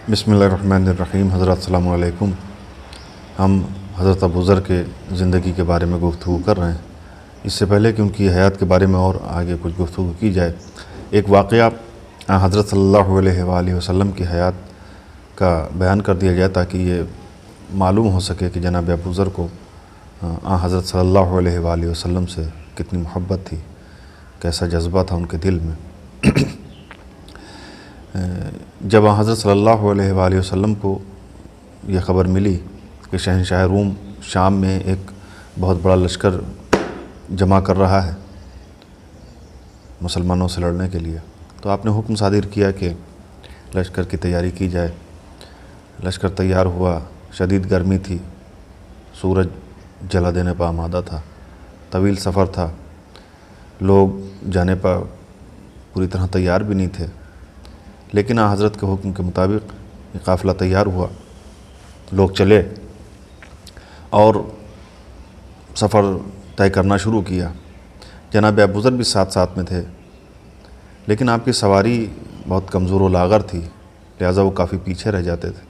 بسم اللہ الرحمن الرحیم۔ حضرات السلام علیکم۔ ہم حضرت ابوذر کے زندگی کے بارے میں گفتگو کر رہے ہیں۔ اس سے پہلے کہ ان کی حیات کے بارے میں اور آگے کچھ گفتگو کی جائے، ایک واقعہ حضرت صلی اللہ علیہ وآلہ وسلم کی حیات کا بیان کر دیا جائے تاکہ یہ معلوم ہو سکے کہ جناب ابوذر کو حضرت صلی اللہ علیہ وآلہ وسلم سے کتنی محبت تھی، کیسا جذبہ تھا ان کے دل میں۔ جب حضرت صلی اللہ علیہ وآلہ وسلم کو یہ خبر ملی کہ شہنشاہ روم شام میں ایک بہت بڑا لشکر جمع کر رہا ہے مسلمانوں سے لڑنے کے لیے، تو آپ نے حکم صادر کیا کہ لشکر کی تیاری کی جائے۔ لشکر تیار ہوا، شدید گرمی تھی، سورج جلا دینے پر آمادہ تھا، طویل سفر تھا، لوگ جانے پر پوری طرح تیار بھی نہیں تھے، لیکن حضرت کے حکم کے مطابق یہ قافلہ تیار ہوا، لوگ چلے اور سفر طے کرنا شروع کیا۔ جناب ابوذر بھی ساتھ ساتھ میں تھے، لیکن آپ کی سواری بہت کمزور و لاغر تھی، لہٰذا وہ کافی پیچھے رہ جاتے تھے۔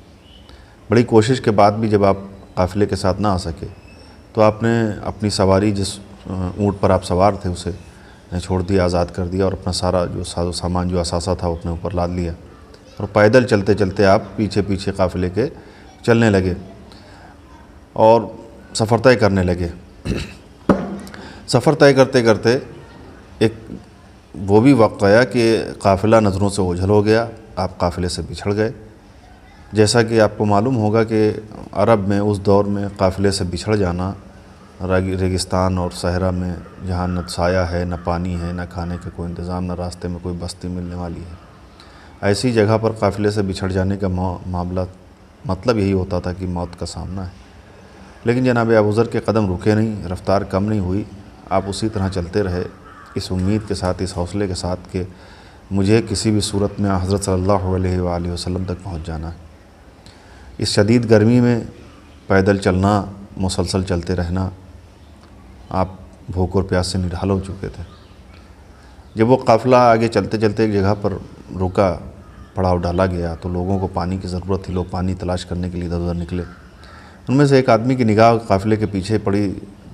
بڑی کوشش کے بعد بھی جب آپ قافلے کے ساتھ نہ آ سکے تو آپ نے اپنی سواری، جس اونٹ پر آپ سوار تھے، اسے چھوڑ دیا، آزاد کر دیا، اور اپنا سارا جو ساز و سامان جو اثاثہ تھا وہ اپنے اوپر لاد لیا، اور پیدل چلتے چلتے آپ پیچھے پیچھے قافلے کے چلنے لگے اور سفر طے کرنے لگے۔ سفر طے کرتے کرتے ایک وہ بھی وقت آیا کہ قافلہ نظروں سے اوجھل ہو گیا، آپ قافلے سے بچھڑ گئے۔ جیسا کہ آپ کو معلوم ہوگا کہ عرب میں اس دور میں قافلے سے بچھڑ جانا، ریگستان اور صحرا میں جہاں نہ سایہ ہے، نہ پانی ہے، نہ کھانے کا کوئی انتظام، نہ راستے میں کوئی بستی ملنے والی ہے، ایسی جگہ پر قافلے سے بچھڑ جانے کا معاملہ مطلب یہی ہوتا تھا کہ موت کا سامنا ہے۔ لیکن جناب ابوذر کے قدم رکے نہیں، رفتار کم نہیں ہوئی، آپ اسی طرح چلتے رہے، اس امید کے ساتھ، اس حوصلے کے ساتھ کہ مجھے کسی بھی صورت میں حضرت صلی اللہ علیہ وآلہ وسلم تک پہنچ جانا ہے۔ اس شدید گرمی میں پیدل چلنا، مسلسل چلتے رہنا، آپ بھوک اور پیاس سے نڈھال ہو چکے تھے۔ جب وہ قافلہ آگے چلتے چلتے ایک جگہ پر رکا، پڑاؤ ڈالا گیا، تو لوگوں کو پانی کی ضرورت تھی، لوگ پانی تلاش کرنے کے لیے ادھر ادھر نکلے۔ ان میں سے ایک آدمی کی نگاہ قافلے کے پیچھے پڑی،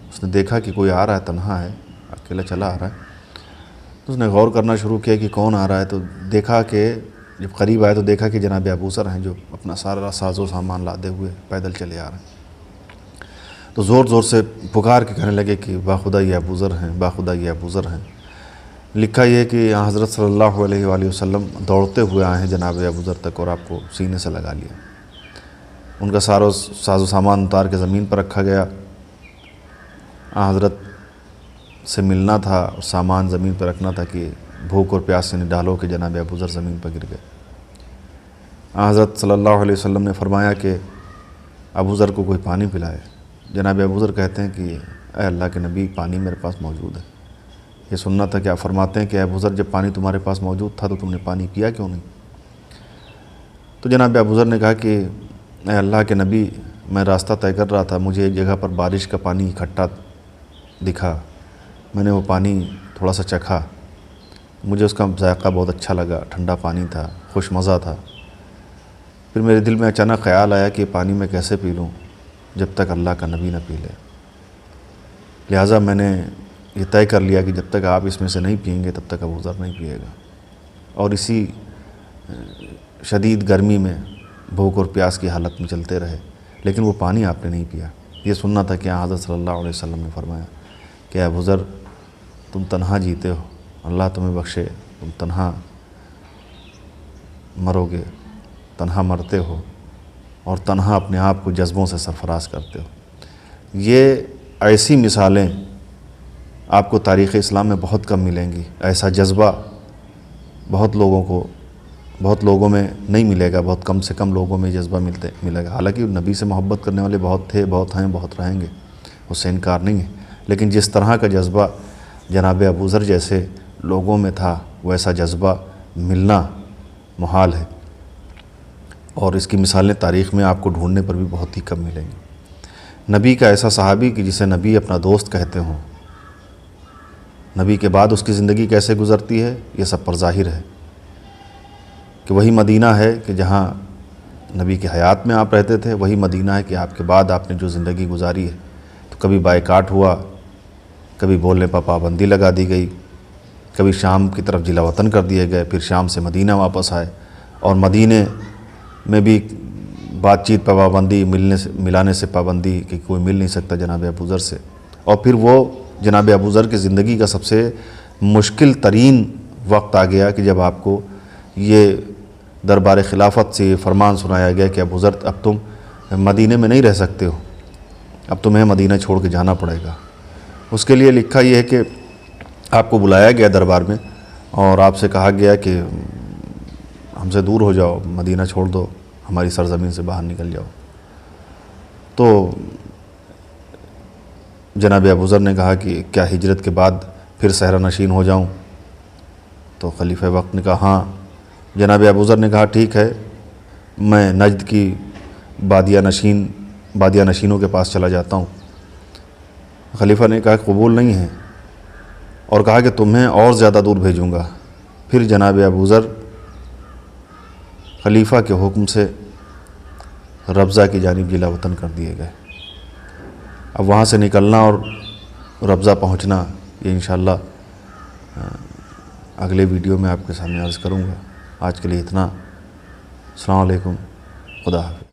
اس نے دیکھا کہ کوئی آ رہا ہے، تنہا ہے، اکیلا چلا آ رہا ہے۔ تو اس نے غور کرنا شروع کیا کہ کون آ رہا ہے، تو دیکھا کہ جب قریب آئے تو دیکھا کہ جناب ابوذر ہیں، جو اپنا سارا ساز و سامان لادے ہوئے پیدل چلے آ رہے ہیں۔ تو زور زور سے پکار کے کہنے لگے کہ باخدا یہ ابوذر ہیں، باخدا یہ ابوذر ہیں۔ لکھا یہ کہ حضرت صلی اللہ علیہ وآلہ وسلم دوڑتے ہوئے آئے ہیں جناب ابوذر تک اور آپ کو سینے سے لگا لیا۔ ان کا سارا ساز و سامان اتار کے زمین پر رکھا گیا۔ حضرت سے ملنا تھا اور سامان زمین پر رکھنا تھا کہ بھوک اور پیاس سے نڈال ہو کے جناب ابوذر زمین پر گر گئے۔ حضرت صلی اللہ علیہ وسلم نے فرمایا کہ ابوذر کو کوئی پانی پلائے۔ جناب ابوذر کہتے ہیں کہ اے اللہ کے نبی، پانی میرے پاس موجود ہے۔ یہ سننا تھا کہ آپ فرماتے ہیں کہ اے ابوذر، جب پانی تمہارے پاس موجود تھا تو تم نے پانی پیا کیوں نہیں؟ تو جناب ابوذر نے کہا کہ اے اللہ کے نبی، میں راستہ طے کر رہا تھا، مجھے ایک جگہ پر بارش کا پانی اکٹھا دکھا، میں نے وہ پانی تھوڑا سا چکھا، مجھے اس کا ذائقہ بہت اچھا لگا، ٹھنڈا پانی تھا، خوش مزہ تھا۔ پھر میرے دل میں اچانک خیال آیا کہ پانی میں کیسے پی لوں جب تک اللہ کا نبی نہ پی لے، لہٰذا میں نے یہ طے کر لیا کہ جب تک آپ اس میں سے نہیں پئیں گے تب تک ابوذر نہیں پیے گا۔ اور اسی شدید گرمی میں بھوک اور پیاس کی حالت میں چلتے رہے، لیکن وہ پانی آپ نے نہیں پیا۔ یہ سننا تھا کہ حضرت صلی اللہ علیہ وسلم نے فرمایا کہ اے ابوذر، تم تنہا جیتے ہو، اللہ تمہیں بخشے، تم تنہا مرو گے، تنہا مرتے ہو اور تنہا اپنے آپ کو جذبوں سے سرفراز کرتے ہو۔ یہ ایسی مثالیں آپ کو تاریخ اسلام میں بہت کم ملیں گی۔ ایسا جذبہ بہت لوگوں میں نہیں ملے گا، بہت کم سے کم لوگوں میں جذبہ ملے گا۔ حالانکہ نبی سے محبت کرنے والے بہت تھے، بہت ہیں، بہت رہیں گے، اس سے انکار نہیں ہے، لیکن جس طرح کا جذبہ جناب ابوذر جیسے لوگوں میں تھا، ویسا جذبہ ملنا محال ہے، اور اس کی مثالیں تاریخ میں آپ کو ڈھونڈنے پر بھی بہت ہی کم ملیں گی۔ نبی کا ایسا صحابی کہ جسے نبی اپنا دوست کہتے ہوں، نبی کے بعد اس کی زندگی کیسے گزرتی ہے یہ سب پر ظاہر ہے کہ وہی مدینہ ہے کہ جہاں نبی کی حیات میں آپ رہتے تھے وہی مدینہ ہے کہ آپ کے بعد آپ نے جو زندگی گزاری ہے، تو کبھی بائیکاٹ ہوا، کبھی بولنے پر پابندی لگا دی گئی، کبھی شام کی طرف جلا وطن کر دیے گئے، پھر شام سے مدینہ واپس آئے، اور مدینے میں بھی بات چیت پر پابندی، ملانے سے پابندی کہ کوئی مل نہیں سکتا جناب ابوذر سے۔ اور پھر وہ جناب ابوذر کی زندگی کا سب سے مشکل ترین وقت آ گیا کہ جب آپ کو یہ دربار خلافت سے یہ فرمان سنایا گیا کہ ابوذر اب تم مدینے میں نہیں رہ سکتے ہو، اب تمہیں مدینہ چھوڑ کے جانا پڑے گا۔ اس کے لیے لکھا یہ ہے کہ آپ کو بلایا گیا دربار میں اور آپ سے کہا گیا کہ ہم سے دور ہو جاؤ، مدینہ چھوڑ دو، ہماری سرزمین سے باہر نکل جاؤ۔ تو جناب ابوذر نے کہا کہ کیا ہجرت کے بعد پھر صحرا نشین ہو جاؤں؟ تو خلیفہ وقت نے کہا ہاں۔ جناب ابوذر نے کہا ٹھیک ہے، میں نجد کی بادیہ نشینوں کے پاس چلا جاتا ہوں۔ خلیفہ نے کہا قبول نہیں ہے، اور کہا کہ تمہیں اور زیادہ دور بھیجوں گا۔ پھر جناب ابوذر خلیفہ کے حکم سے ربضہ کی جانب جلا وطن کر دیے گئے۔ اب وہاں سے نکلنا اور ربضہ پہنچنا یہ انشاءاللہ اگلے ویڈیو میں آپ کے سامنے عرض کروں گا۔ آج کے لیے اتنا۔ السلام علیکم، خدا حافظ۔